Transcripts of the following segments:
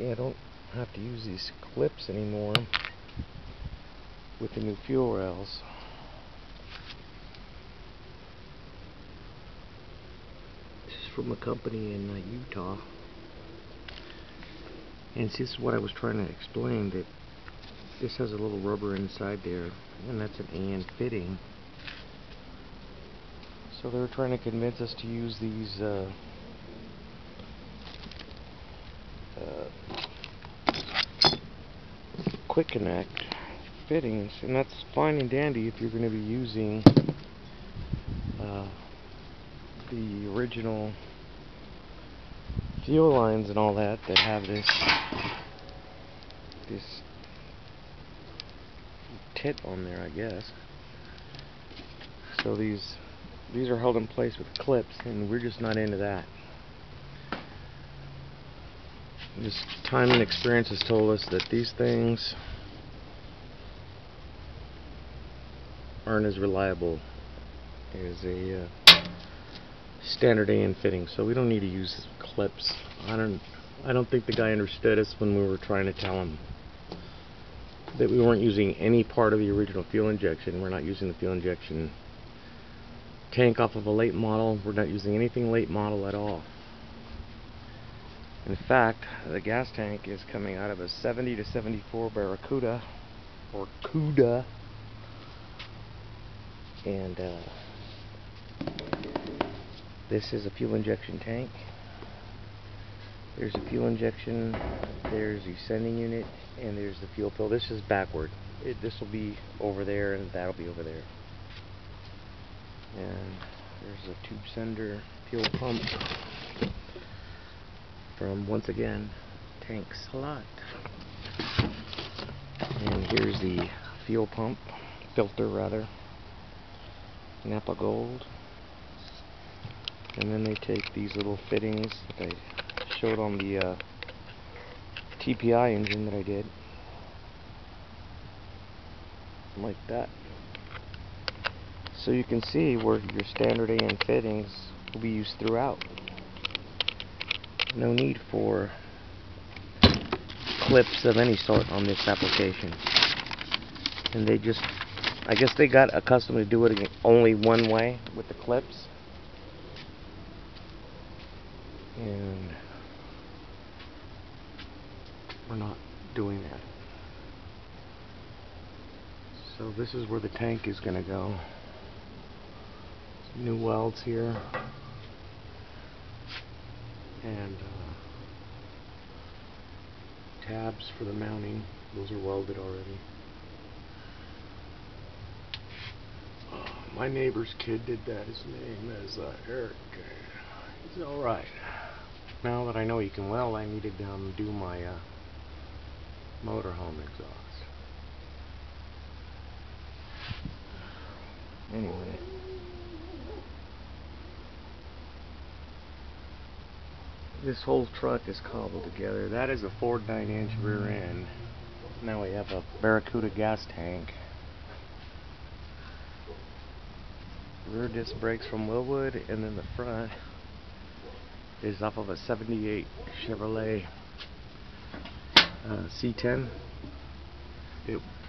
see, I don't have to use these clips anymore with the new fuel rails. This is from a company in Utah. And this is what I was trying to explain, that this has a little rubber inside there, and that's an AN fitting. So they were trying to convince us to use these quick connect fittings, and that's fine and dandy if you're going to be using the original fuel lines and all that have this tit on there, I guess. So these are held in place with clips, and we're just not into that. Just time and experience has told us that these things aren't as reliable as a standard AN fitting, so we don't need to use clips. I don't think the guy understood us when we were trying to tell him that we weren't using any part of the original fuel injection. We're not using the fuel injection tank off of a late model. We're not using anything late model at all. In fact, the gas tank is coming out of a 70 to 74 Barracuda, or Cuda, and this is a fuel injection tank. There's a fuel injection, there's the sending unit, and there's the fuel fill. This is backward. This will be over there, and that'll be over there. And there's a tube sender fuel pump from, once again, Tanks a Lot. And here's the fuel pump, filter rather, Napa Gold. And then they take these little fittings that I showed on the TPI engine that I did, like that. So you can see where your standard AN fittings will be used throughout. No need for clips of any sort on this application. And they just, I guess they got accustomed to do it only one way with the clips. And we're not doing that. So this is where the tank is going to go. Some new welds here. And tabs for the mounting. Those are welded already. My neighbor's kid did that. His name is Eric. He's alright. Now that I know he can weld, I needed to do my motorhome exhaust. Anyway. This whole truck is cobbled together. That is a Ford 9-inch rear end. Now we have a Barracuda gas tank. Rear disc brakes from Willwood, and then the front is off of a 78 Chevrolet C10.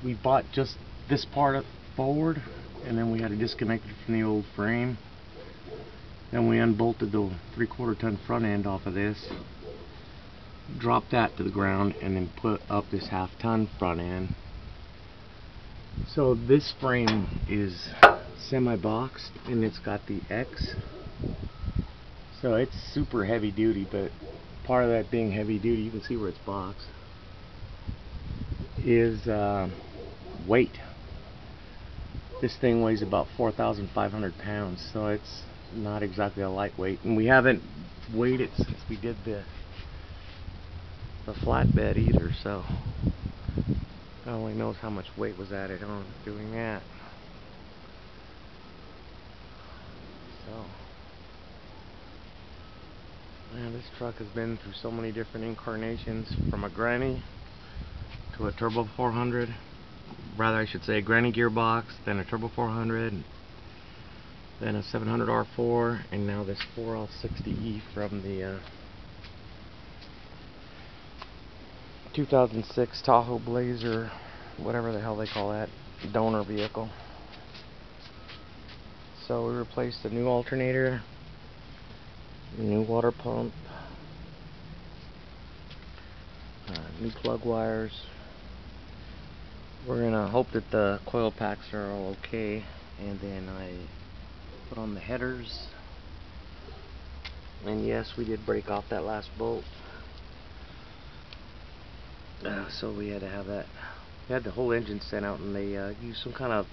We bought just this part of forward, and then we had to disconnect it from the old frame. Then we unbolted the 3/4 ton front end off of this, dropped that to the ground, and then put up this 1/2 ton front end. So this frame is semi-boxed, and it's got the X. So it's super heavy duty, but part of that being heavy duty, you can see where it's boxed, is weight. This thing weighs about 4,500 pounds, so it's not exactly a lightweight, and we haven't weighed it since we did the flatbed either, so God only knows how much weight was added on doing that. So, man, this truck has been through so many different incarnations, from a granny to a turbo 400, rather I should say a granny gearbox, then a turbo 400, then a 700 R4, and now this 4L60E from the 2006 Tahoe Blazer, whatever the hell they call that, donor vehicle. So we replaced the new alternator, new water pump, new plug wires. We're gonna hope that the coil packs are all okay, and then I put on the headers. And yes, we did break off that last bolt. So we had to have that. We had the whole engine sent out, and they used some kind of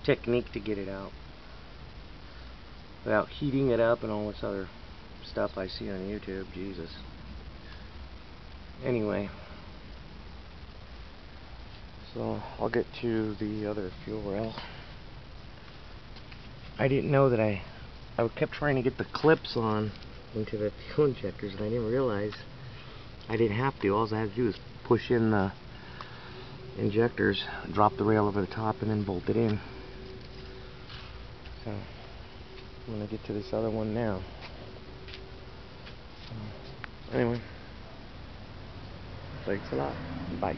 technique to get it out without heating it up and all this other stuff I see on YouTube. Jesus. Anyway, so I'll get to the other fuel rail. I didn't know that I kept trying to get the clips on into the fuel injectors, and I didn't realize I didn't have to. All I had to do was push in the injectors, drop the rail over the top, and then bolt it in. So I'm gonna get to this other one now. So, anyway, thanks a lot. Bye.